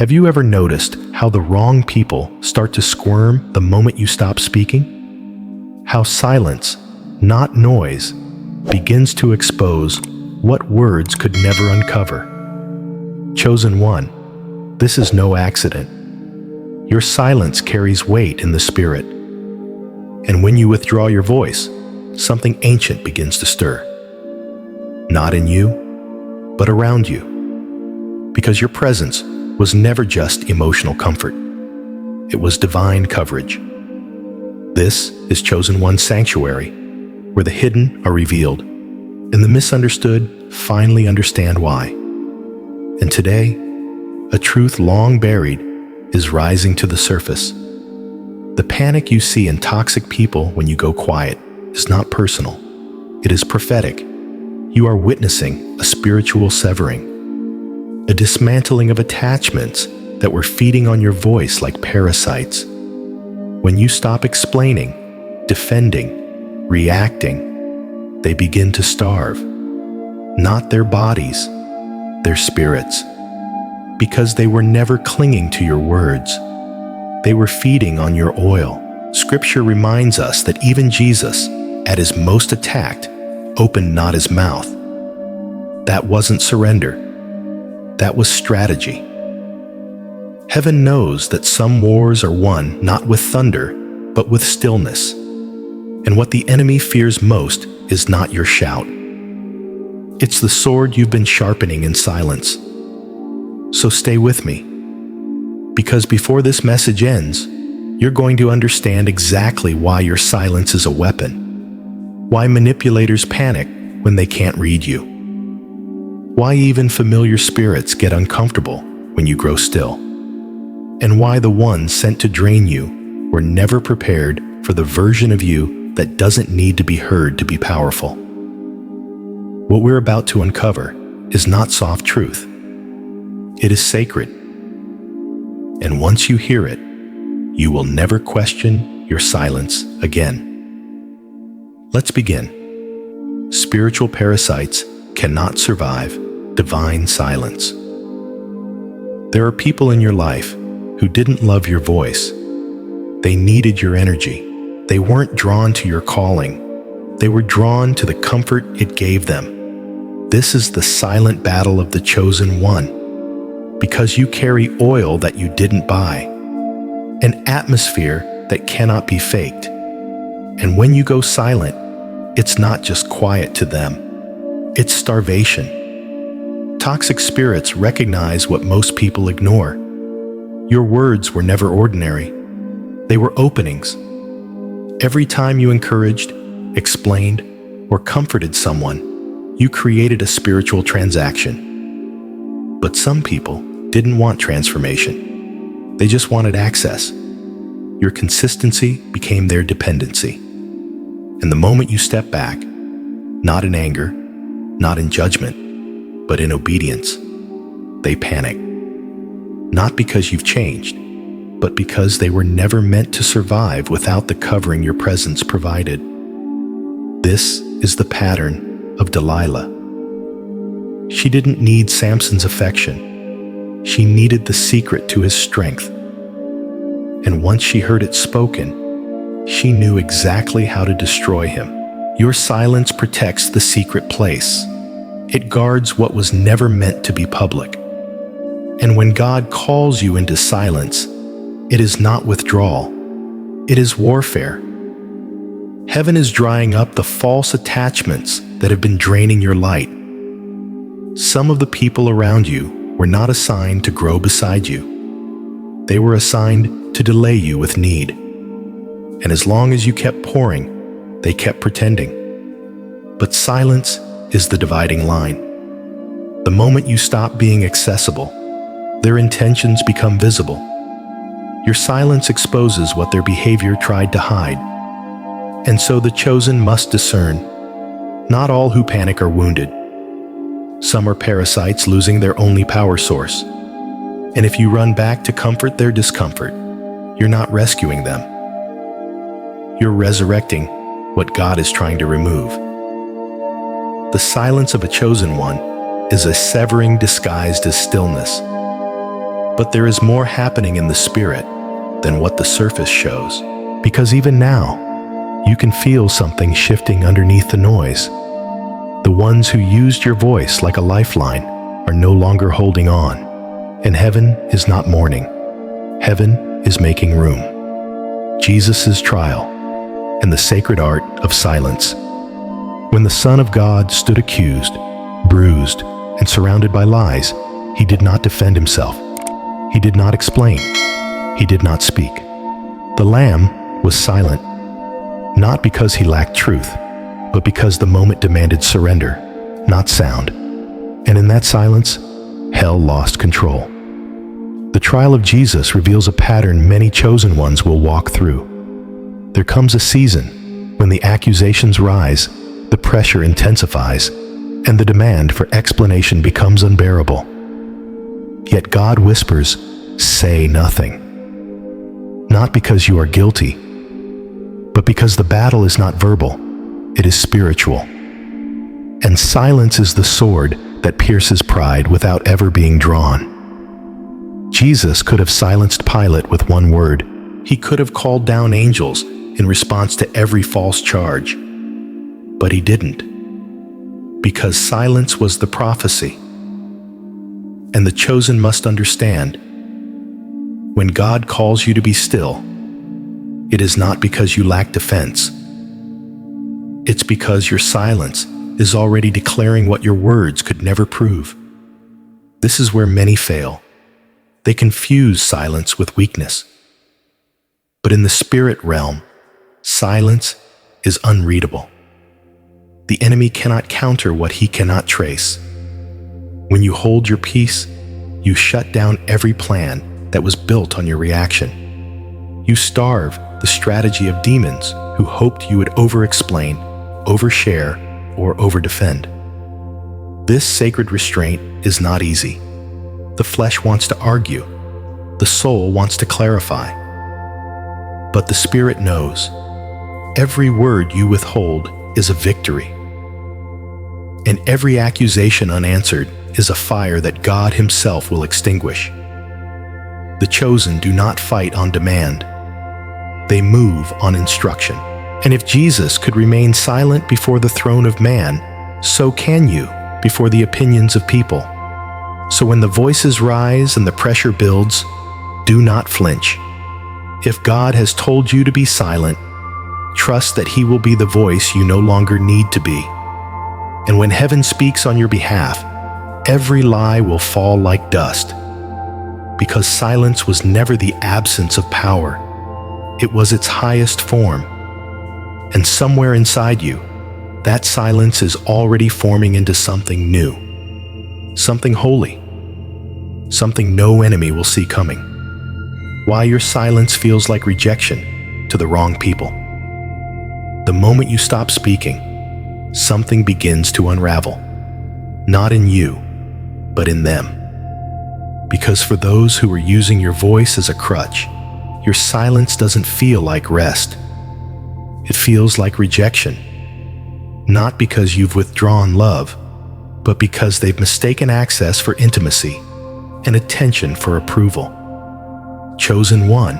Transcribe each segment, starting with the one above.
Have you ever noticed how the wrong people start to squirm the moment you stop speaking? How silence, not noise, begins to expose what words could never uncover. Chosen one, this is no accident. Your silence carries weight in the spirit. And when you withdraw your voice, something ancient begins to stir. Not in you, but around you. Because your presence was never just emotional comfort. It was divine coverage. This is Chosen One's sanctuary, where the hidden are revealed, and the misunderstood finally understand why. And today, a truth long buried is rising to the surface. The panic you see in toxic people when you go quiet is not personal. It is prophetic. You are witnessing a spiritual severing, a dismantling of attachments that were feeding on your voice like parasites. When you stop explaining, defending, reacting, they begin to starve. Not their bodies, their spirits. Because they were never clinging to your words. They were feeding on your oil. Scripture reminds us that even Jesus, at his most attacked, opened not his mouth. That wasn't surrender. That was strategy. Heaven knows that some wars are won not with thunder, but with stillness. And what the enemy fears most is not your shout. It's the sword you've been sharpening in silence. So stay with me, because before this message ends, you're going to understand exactly why your silence is a weapon, why manipulators panic when they can't read you, why even familiar spirits get uncomfortable when you grow still, and why the ones sent to drain you were never prepared for the version of you that doesn't need to be heard to be powerful. What we're about to uncover is not soft truth. It is sacred. And once you hear it, you will never question your silence again. Let's begin. Spiritual parasites cannot survive divine silence. There are people in your life who didn't love your voice. They needed your energy. They weren't drawn to your calling. They were drawn to the comfort it gave them. This is the silent battle of the chosen one. Because you carry oil that you didn't buy, an atmosphere that cannot be faked. And when you go silent, it's not just quiet to them, it's starvation. Toxic spirits recognize what most people ignore. Your words were never ordinary. They were openings. Every time you encouraged, explained, or comforted someone, you created a spiritual transaction. But some people didn't want transformation. They just wanted access. Your consistency became their dependency. And the moment you step back, not in anger, not in judgment, but in obedience, they panic. Not because you've changed, but because they were never meant to survive without the covering your presence provided. This is the pattern of Delilah. She didn't need Samson's affection. She needed the secret to his strength. And once she heard it spoken, she knew exactly how to destroy him. Your silence protects the secret place. It guards what was never meant to be public. And when God calls you into silence, it is not withdrawal. It is warfare. Heaven is drying up the false attachments that have been draining your light. Some of the people around you were not assigned to grow beside you. They were assigned to delay you with need. And as long as you kept pouring, they kept pretending. But silence is the dividing line. The moment you stop being accessible, their intentions become visible. Your silence exposes what their behavior tried to hide. And so the chosen must discern. Not all who panic are wounded. Some are parasites losing their only power source. And if you run back to comfort their discomfort, you're not rescuing them. You're resurrecting what God is trying to remove. The silence of a chosen one is a severing disguised as stillness. But there is more happening in the spirit than what the surface shows. Because even now, you can feel something shifting underneath the noise. The ones who used your voice like a lifeline are no longer holding on. And heaven is not mourning. Heaven is making room. Jesus' trial and the sacred art of silence. When the Son of God stood accused, bruised, and surrounded by lies, he did not defend himself. He did not explain. He did not speak. The Lamb was silent, not because he lacked truth, but because the moment demanded surrender, not sound. And in that silence, hell lost control. The trial of Jesus reveals a pattern many chosen ones will walk through. There comes a season when the accusations rise, the pressure intensifies, and the demand for explanation becomes unbearable. Yet God whispers, "Say nothing." Not because you are guilty, but because the battle is not verbal, it is spiritual. And silence is the sword that pierces pride without ever being drawn. Jesus could have silenced Pilate with one word. He could have called down angels in response to every false charge. But he didn't. Because silence was the prophecy. And the chosen must understand, when God calls you to be still, it is not because you lack defense. It's because your silence is already declaring what your words could never prove. This is where many fail. They confuse silence with weakness. But in the spirit realm, silence is unreadable. The enemy cannot counter what he cannot trace. When you hold your peace, you shut down every plan that was built on your reaction. You starve the strategy of demons who hoped you would over-explain, overshare, or over-defend. This sacred restraint is not easy. The flesh wants to argue. The soul wants to clarify. But the Spirit knows. Every word you withhold is a victory. And every accusation unanswered is a fire that God Himself will extinguish. The chosen do not fight on demand. They move on instruction. And if Jesus could remain silent before the throne of man, so can you before the opinions of people. So when the voices rise and the pressure builds, do not flinch. If God has told you to be silent, trust that He will be the voice you no longer need to be. And when heaven speaks on your behalf, every lie will fall like dust. Because silence was never the absence of power. It was its highest form. And somewhere inside you, that silence is already forming into something new. Something holy. Something no enemy will see coming. Why your silence feels like rejection to the wrong people. The moment you stop speaking, something begins to unravel. Not in you, but in them. Because for those who are using your voice as a crutch, your silence doesn't feel like rest. It feels like rejection. Not because you've withdrawn love, but because they've mistaken access for intimacy and attention for approval. Chosen one.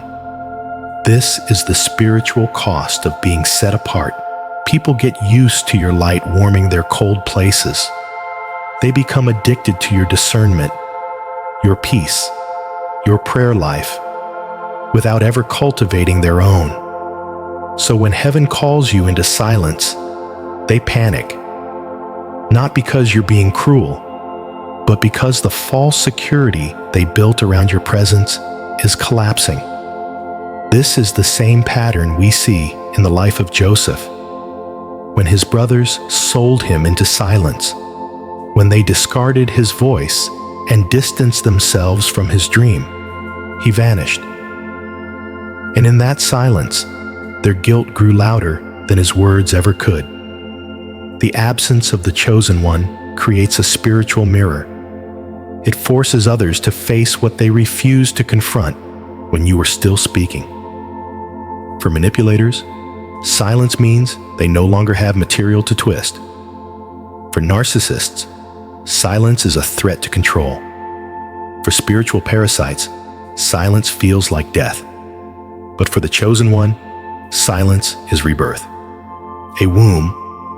This is the spiritual cost of being set apart. People get used to your light warming their cold places. They become addicted to your discernment, your peace, your prayer life, without ever cultivating their own. So when heaven calls you into silence, they panic. Not because you're being cruel, but because the false security they built around your presence is collapsing. This is the same pattern we see in the life of Joseph. When his brothers sold him into silence, when they discarded his voice and distanced themselves from his dream, he vanished. And in that silence, their guilt grew louder than his words ever could. The absence of the chosen one creates a spiritual mirror. It forces others to face what they refuse to confront when you are still speaking. For manipulators, silence means they no longer have material to twist. For narcissists, silence is a threat to control. For spiritual parasites, silence feels like death. But for the chosen one, silence is rebirth. A womb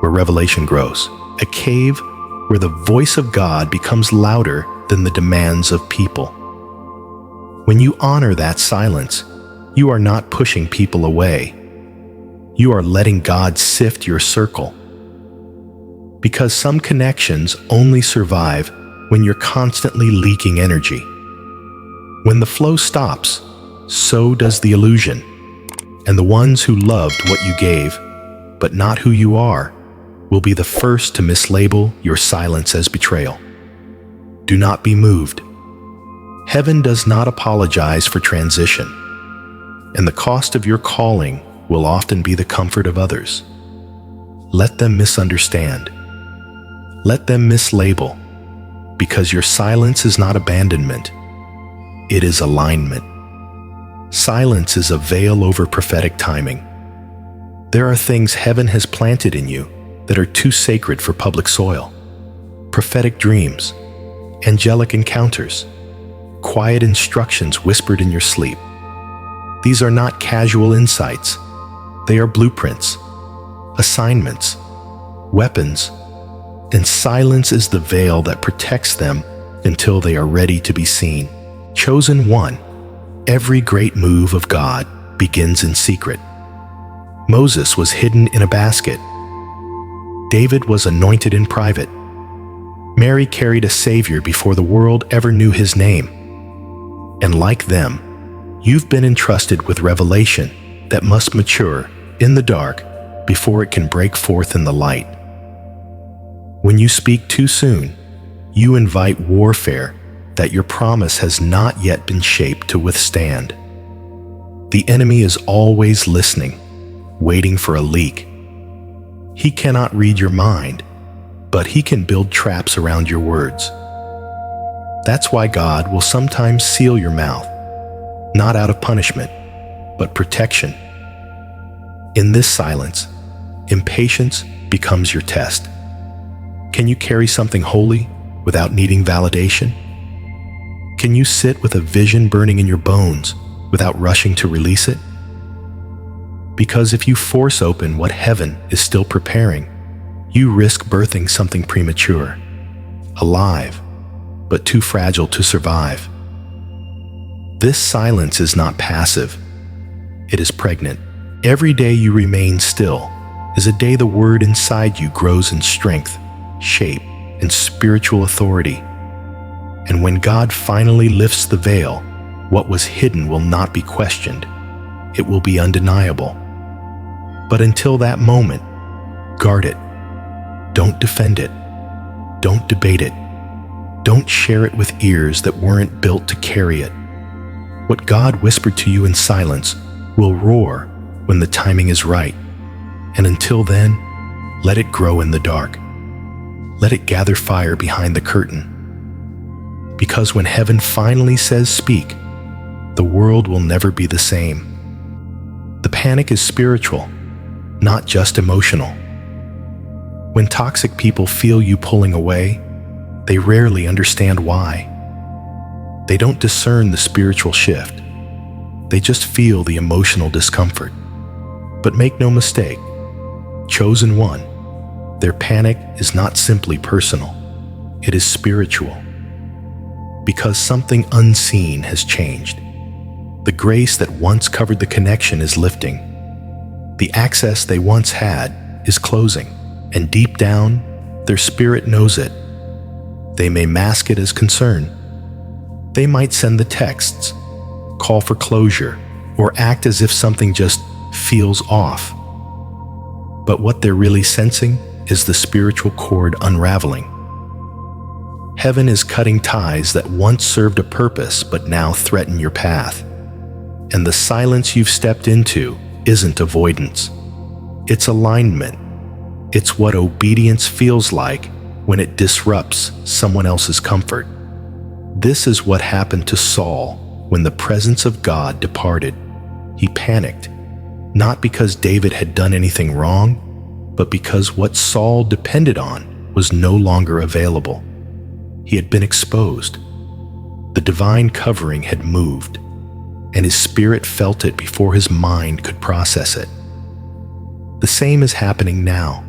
where revelation grows. A cave where the voice of God becomes louder than the demands of people. When you honor that silence, you are not pushing people away. You are letting God sift your circle. Because some connections only survive when you're constantly leaking energy. When the flow stops, so does the illusion. And the ones who loved what you gave, but not who you are, will be the first to mislabel your silence as betrayal. Do not be moved. Heaven does not apologize for transition, and the cost of your calling will often be the comfort of others. Let them misunderstand. Let them mislabel, because your silence is not abandonment. It is alignment. Silence is a veil over prophetic timing. There are things heaven has planted in you that are too sacred for public soil. Prophetic dreams, angelic encounters, quiet instructions whispered in your sleep. These are not casual insights. They are blueprints, assignments, weapons, and silence is the veil that protects them until they are ready to be seen. Chosen one, every great move of God begins in secret. Moses was hidden in a basket. David was anointed in private. Mary carried a Savior before the world ever knew his name. And like them, you've been entrusted with revelation that must mature in the dark before it can break forth in the light. When you speak too soon, you invite warfare that your promise has not yet been shaped to withstand. The enemy is always listening, waiting for a leak. He cannot read your mind, but he can build traps around your words. That's why God will sometimes seal your mouth, not out of punishment, but protection. In this silence, impatience becomes your test. Can you carry something holy without needing validation? Can you sit with a vision burning in your bones without rushing to release it? Because if you force open what heaven is still preparing, you risk birthing something premature, alive, but too fragile to survive. This silence is not passive. It is pregnant. Every day you remain still is a day the word inside you grows in strength, shape, and spiritual authority. And when God finally lifts the veil, what was hidden will not be questioned. It will be undeniable. But until that moment, guard it. Don't defend it. Don't debate it. Don't share it with ears that weren't built to carry it. What God whispered to you in silence will roar when the timing is right. And until then, let it grow in the dark. Let it gather fire behind the curtain. Because when heaven finally says speak, the world will never be the same. The panic is spiritual, not just emotional. When toxic people feel you pulling away, they rarely understand why. They don't discern the spiritual shift. They just feel the emotional discomfort. But make no mistake, chosen one, their panic is not simply personal. It is spiritual. Because something unseen has changed. The grace that once covered the connection is lifting. The access they once had is closing, and deep down, their spirit knows it. They may mask it as concern. They might send the texts, call for closure, or act as if something just feels off. But what they're really sensing is the spiritual cord unraveling. Heaven is cutting ties that once served a purpose but now threaten your path. And the silence you've stepped into isn't avoidance. It's alignment. It's what obedience feels like when it disrupts someone else's comfort. This is what happened to Saul when the presence of God departed. He panicked, not because David had done anything wrong, but because what Saul depended on was no longer available. He had been exposed. The divine covering had moved, and his spirit felt it before his mind could process it. The same is happening now.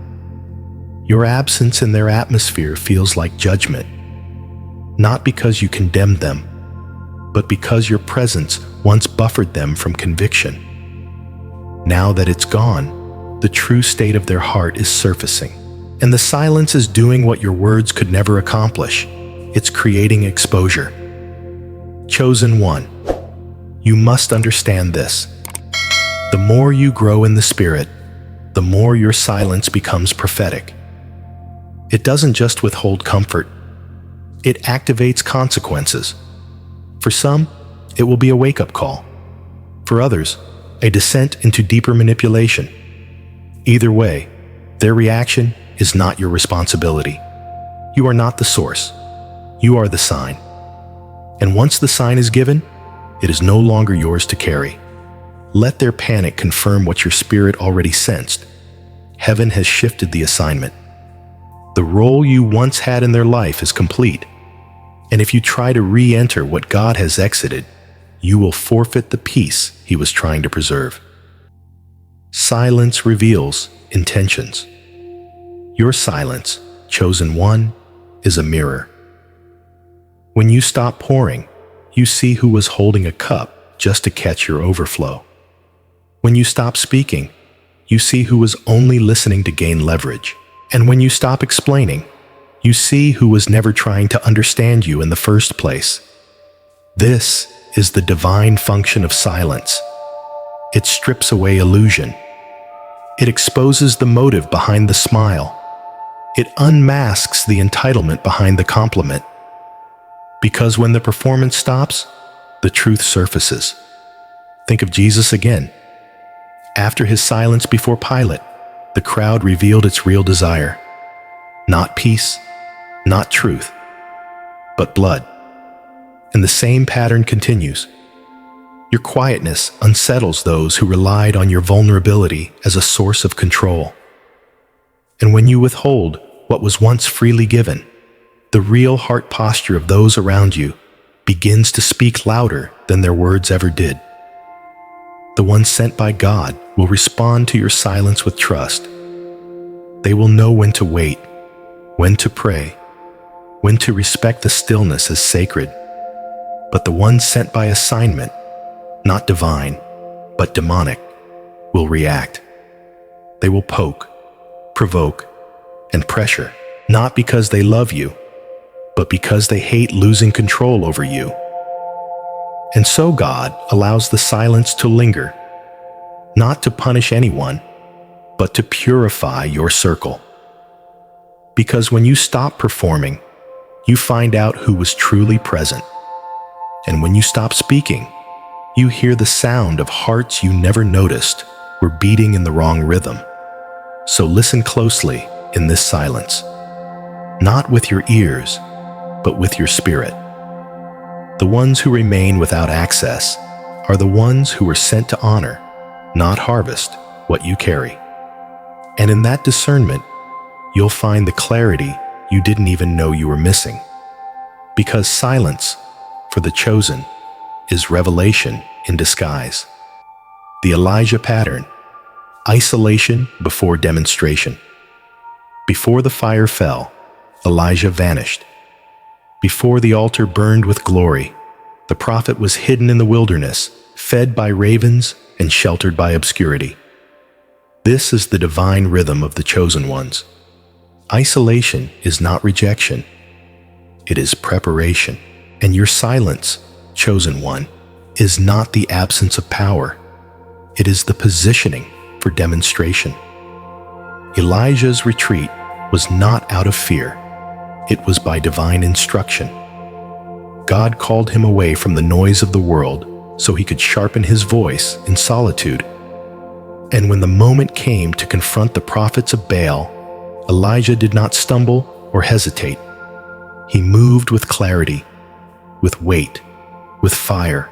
Your absence in their atmosphere feels like judgment, not because you condemned them, but because your presence once buffered them from conviction. Now that it's gone, the true state of their heart is surfacing, and the silence is doing what your words could never accomplish. It's creating exposure. Chosen one, you must understand this. The more you grow in the Spirit, the more your silence becomes prophetic. It doesn't just withhold comfort, it activates consequences. For some, it will be a wake-up call. For others, a descent into deeper manipulation. Either way, their reaction is not your responsibility. You are not the source. You are the sign. And once the sign is given, it is no longer yours to carry. Let their panic confirm what your spirit already sensed. Heaven has shifted the assignment. The role you once had in their life is complete. And if you try to re-enter what God has exited, you will forfeit the peace He was trying to preserve. Silence reveals intentions. Your silence, chosen one, is a mirror. When you stop pouring, you see who was holding a cup just to catch your overflow. When you stop speaking, you see who was only listening to gain leverage. And when you stop explaining, you see who was never trying to understand you in the first place. This is the divine function of silence. It strips away illusion. It exposes the motive behind the smile. It unmasks the entitlement behind the compliment. Because when the performance stops, the truth surfaces. Think of Jesus again. After his silence before Pilate, the crowd revealed its real desire. Not peace, not truth, but blood. And the same pattern continues. Your quietness unsettles those who relied on your vulnerability as a source of control. And when you withhold what was once freely given, the real heart posture of those around you begins to speak louder than their words ever did. The ones sent by God will respond to your silence with trust. They will know when to wait, when to pray, when to respect the stillness as sacred. But the ones sent by assignment, not divine, but demonic, will react. They will poke, provoke, and pressure, not because they love you, but because they hate losing control over you. And so God allows the silence to linger, not to punish anyone, but to purify your circle. Because when you stop performing, you find out who was truly present. And when you stop speaking, you hear the sound of hearts you never noticed were beating in the wrong rhythm. So listen closely in this silence, not with your ears, but with your spirit. The ones who remain without access are the ones who were sent to honor, not harvest, what you carry. And in that discernment, you'll find the clarity you didn't even know you were missing. Because silence, for the chosen, is revelation in disguise. The Elijah pattern: isolation before demonstration. Before the fire fell, Elijah vanished. Before the altar burned with glory, the prophet was hidden in the wilderness, fed by ravens and sheltered by obscurity. This is the divine rhythm of the chosen ones. Isolation is not rejection. It is preparation. And your silence, chosen one, is not the absence of power. It is the positioning for demonstration. Elijah's retreat was not out of fear. It was by divine instruction. God called him away from the noise of the world so he could sharpen his voice in solitude. And when the moment came to confront the prophets of Baal, Elijah did not stumble or hesitate. He moved with clarity, with weight, with fire.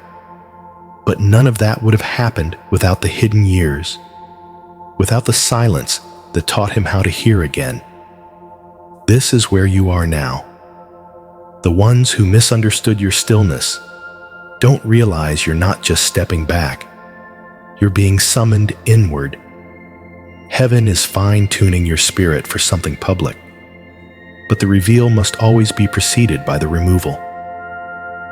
But none of that would have happened without the hidden years, without the silence that taught him how to hear again. This is where you are now. The ones who misunderstood your stillness don't realize you're not just stepping back. You're being summoned inward. Heaven is fine-tuning your spirit for something public, but the reveal must always be preceded by the removal.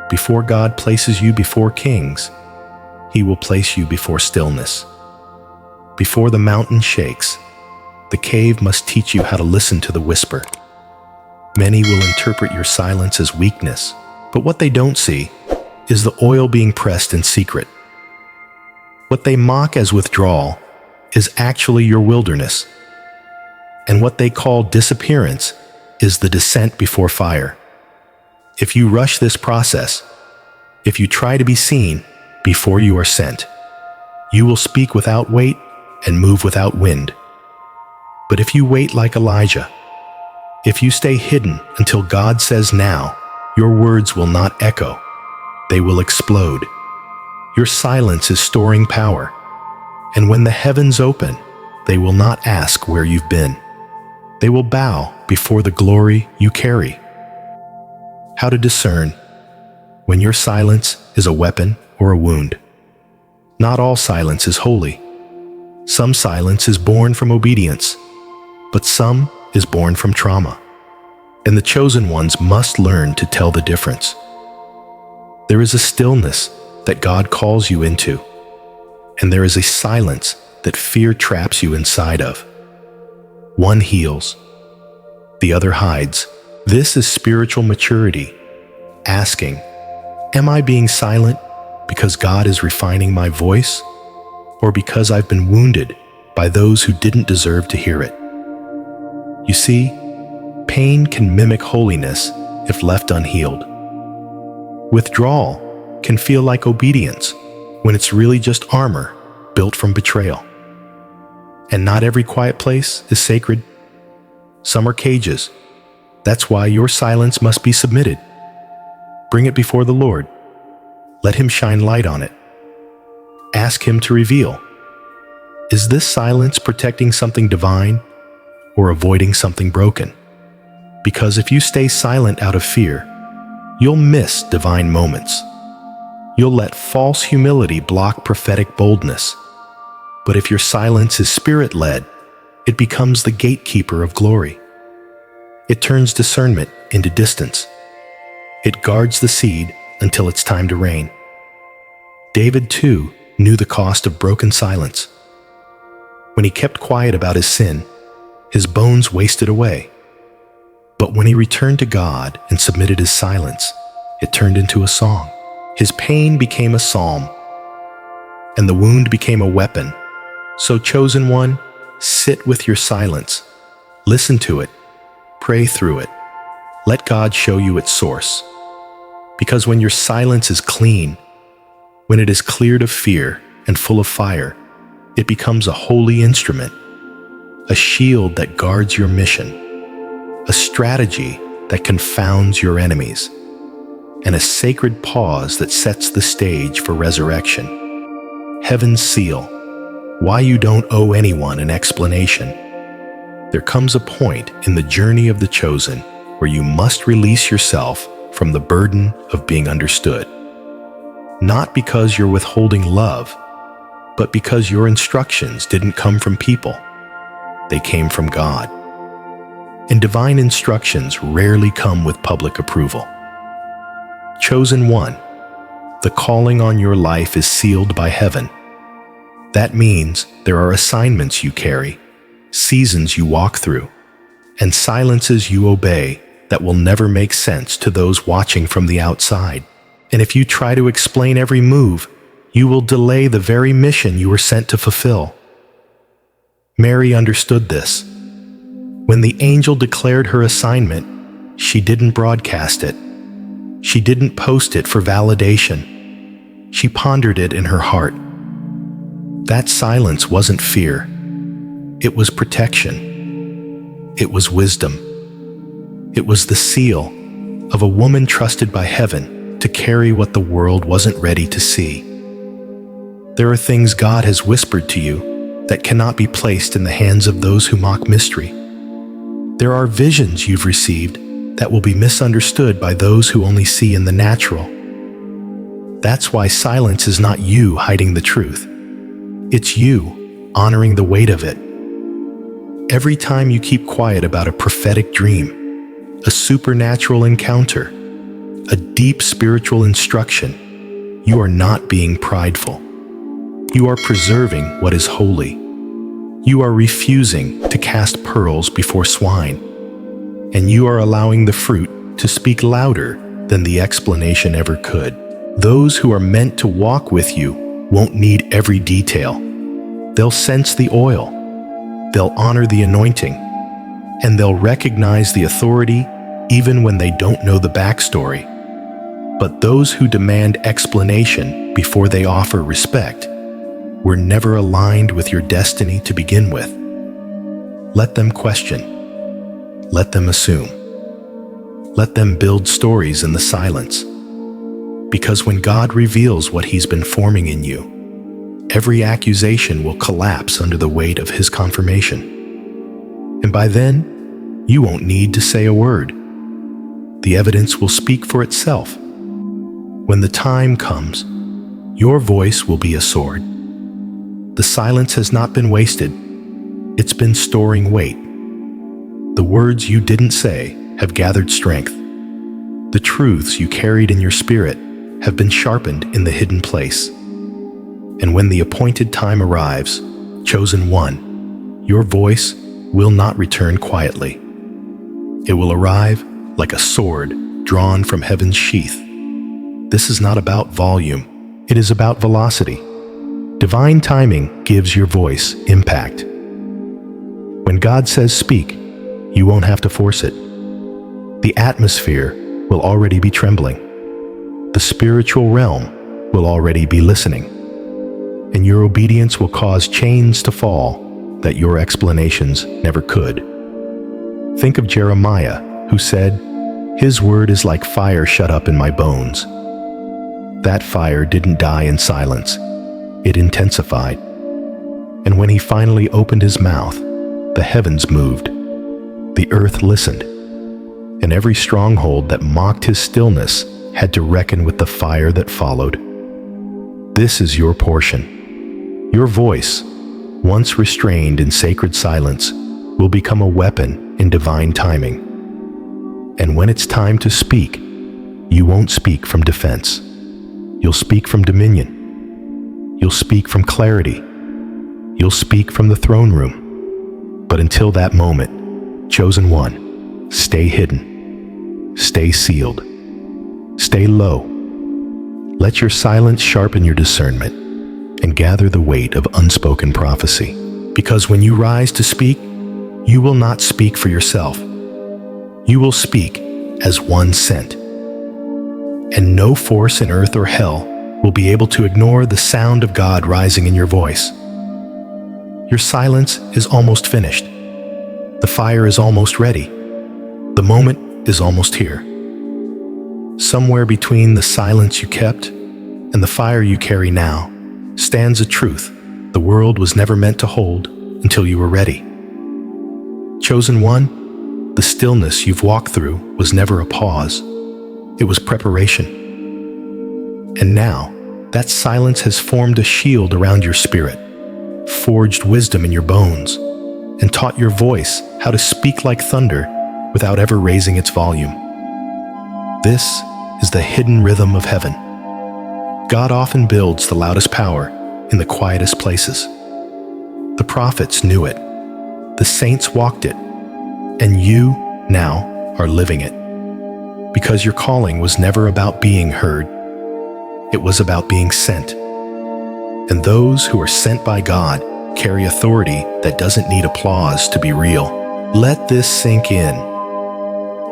Before God places you before kings, He will place you before stillness. Before the mountain shakes, the cave must teach you how to listen to the whisper. Many will interpret your silence as weakness, but what they don't see is the oil being pressed in secret. What they mock as withdrawal is actually your wilderness, and what they call disappearance is the descent before fire. If you rush this process, if you try to be seen before you are sent, you will speak without weight and move without wind. But if you wait like Elijah, if you stay hidden until God says now, your words will not echo. They will explode. Your silence is storing power. And when the heavens open, they will not ask where you've been. They will bow before the glory you carry. How to discern when your silence is a weapon or a wound. Not all silence is holy. Some silence is born from obedience, but some is born from trauma, and the chosen ones must learn to tell the difference. There is a stillness that God calls you into, and there is a silence that fear traps you inside of. One heals, the other hides. This is spiritual maturity, asking, am I being silent because God is refining my voice, or because I've been wounded by those who didn't deserve to hear it? You see, pain can mimic holiness if left unhealed. Withdrawal can feel like obedience when it's really just armor built from betrayal. And not every quiet place is sacred. Some are cages. That's why your silence must be submitted. Bring it before the Lord. Let Him shine light on it. Ask Him to reveal. Is this silence protecting something divine or avoiding something broken? Because if you stay silent out of fear, you'll miss divine moments. You'll let false humility block prophetic boldness. But if your silence is spirit-led, it becomes the gatekeeper of glory. It turns discernment into distance. It guards the seed until it's time to rain. David, too, knew the cost of broken silence. When he kept quiet about his sin, his bones wasted away. But when he returned to God and submitted his silence, it turned into a song. His pain became a psalm, and the wound became a weapon. So, chosen one, sit with your silence. Listen to it. Pray through it. Let God show you its source. Because when your silence is clean, when it is cleared of fear and full of fire, it becomes a holy instrument, a shield that guards your mission, a strategy that confounds your enemies, and a sacred pause that sets the stage for resurrection. Heaven's seal, why you don't owe anyone an explanation. There comes a point in the journey of the chosen where you must release yourself from the burden of being understood. Not because you're withholding love, but because your instructions didn't come from people. They came from God. And divine instructions rarely come with public approval. Chosen one, the calling on your life is sealed by heaven. That means there are assignments you carry, seasons you walk through, and silences you obey that will never make sense to those watching from the outside. And if you try to explain every move, you will delay the very mission you were sent to fulfill. Mary understood this. When the angel declared her assignment, she didn't broadcast it. She didn't post it for validation. She pondered it in her heart. That silence wasn't fear. It was protection. It was wisdom. It was the seal of a woman trusted by heaven to carry what the world wasn't ready to see. There are things God has whispered to you that cannot be placed in the hands of those who mock mystery. There are visions you've received that will be misunderstood by those who only see in the natural. That's why silence is not you hiding the truth. It's you honoring the weight of it. Every time you keep quiet about a prophetic dream, a supernatural encounter, a deep spiritual instruction, you are not being prideful. You are preserving what is holy. You are refusing to cast pearls before swine, and you are allowing the fruit to speak louder than the explanation ever could. Those who are meant to walk with you won't need every detail. They'll sense the oil, they'll honor the anointing, and they'll recognize the authority even when they don't know the backstory. But those who demand explanation before they offer respect were never aligned with your destiny to begin with. Let them question. Let them assume. Let them build stories in the silence. Because when God reveals what He's been forming in you, every accusation will collapse under the weight of His confirmation. And by then, you won't need to say a word. The evidence will speak for itself. When the time comes, your voice will be a sword. The silence has not been wasted. It's been storing weight. The words you didn't say have gathered strength. The truths you carried in your spirit have been sharpened in the hidden place. And when the appointed time arrives, chosen one, your voice will not return quietly. It will arrive like a sword drawn from heaven's sheath. This is not about volume. It is about velocity. Divine timing gives your voice impact. When God says speak, you won't have to force it. The atmosphere will already be trembling. The spiritual realm will already be listening. And your obedience will cause chains to fall that your explanations never could. Think of Jeremiah, who said, "His word is like fire shut up in my bones." That fire didn't die in silence. It intensified. And when he finally opened his mouth, the heavens moved. The earth listened. And every stronghold that mocked his stillness had to reckon with the fire that followed. This is your portion. Your voice, once restrained in sacred silence, will become a weapon in divine timing. And when it's time to speak, you won't speak from defense. You'll speak from dominion. You'll speak from clarity. You'll speak from the throne room. But until that moment, chosen one, stay hidden. Stay sealed. Stay low. Let your silence sharpen your discernment and gather the weight of unspoken prophecy. Because when you rise to speak, you will not speak for yourself. You will speak as one sent. And no force in earth or hell will be able to ignore the sound of God rising in your voice. Your silence is almost finished. The fire is almost ready. The moment is almost here. Somewhere between the silence you kept and the fire you carry now stands a truth the world was never meant to hold until you were ready. Chosen one, the stillness you've walked through was never a pause. It was preparation. And now, that silence has formed a shield around your spirit, forged wisdom in your bones, and taught your voice how to speak like thunder without ever raising its volume. This is the hidden rhythm of heaven. God often builds the loudest power in the quietest places. The prophets knew it. The saints walked it. And you, now, are living it. Because your calling was never about being heard. It was about being sent. And those who are sent by God carry authority that doesn't need applause to be real. Let this sink in.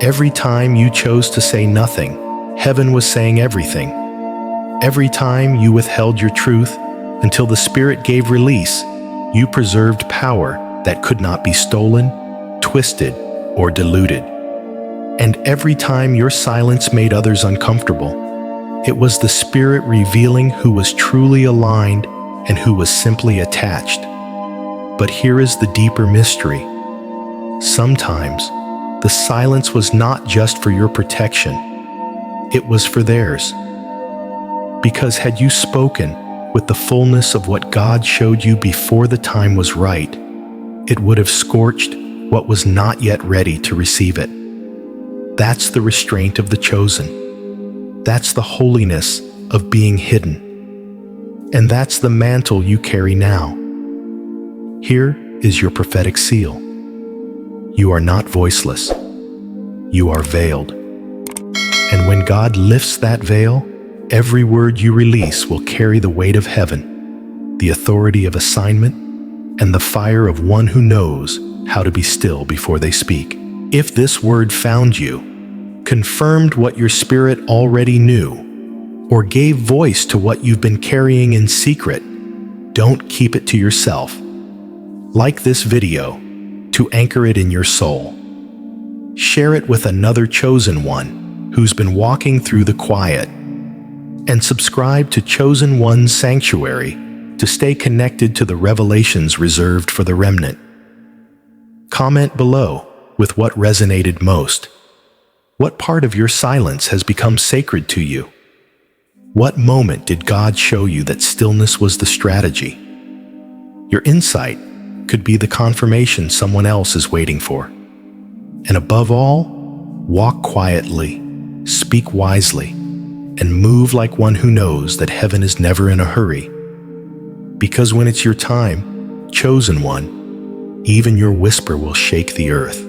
Every time you chose to say nothing, heaven was saying everything. Every time you withheld your truth until the Spirit gave release, you preserved power that could not be stolen, twisted, or diluted. And every time your silence made others uncomfortable, it was the Spirit revealing who was truly aligned and who was simply attached. But here is the deeper mystery. Sometimes, The silence was not just for your protection, it was for theirs. Because had you spoken with the fullness of what God showed you before the time was right, it would have scorched what was not yet ready to receive it. That's the restraint of the chosen. That's the holiness of being hidden. And that's the mantle you carry now. Here is your prophetic seal. You are not voiceless. You are veiled. And when God lifts that veil, every word you release will carry the weight of heaven, the authority of assignment, and the fire of one who knows how to be still before they speak. If this word found you, confirmed what your spirit already knew, or gave voice to what you've been carrying in secret, don't keep it to yourself. Like this video to anchor it in your soul. Share it with another chosen one who's been walking through the quiet. And subscribe to Chosen One's Sanctuary to stay connected to the revelations reserved for the remnant. Comment below with what resonated most. What part of your silence has become sacred to you? What moment did God show you that stillness was the strategy? Your insight could be the confirmation someone else is waiting for. And above all, walk quietly, speak wisely, and move like one who knows that heaven is never in a hurry. Because when it's your time, chosen one, even your whisper will shake the earth.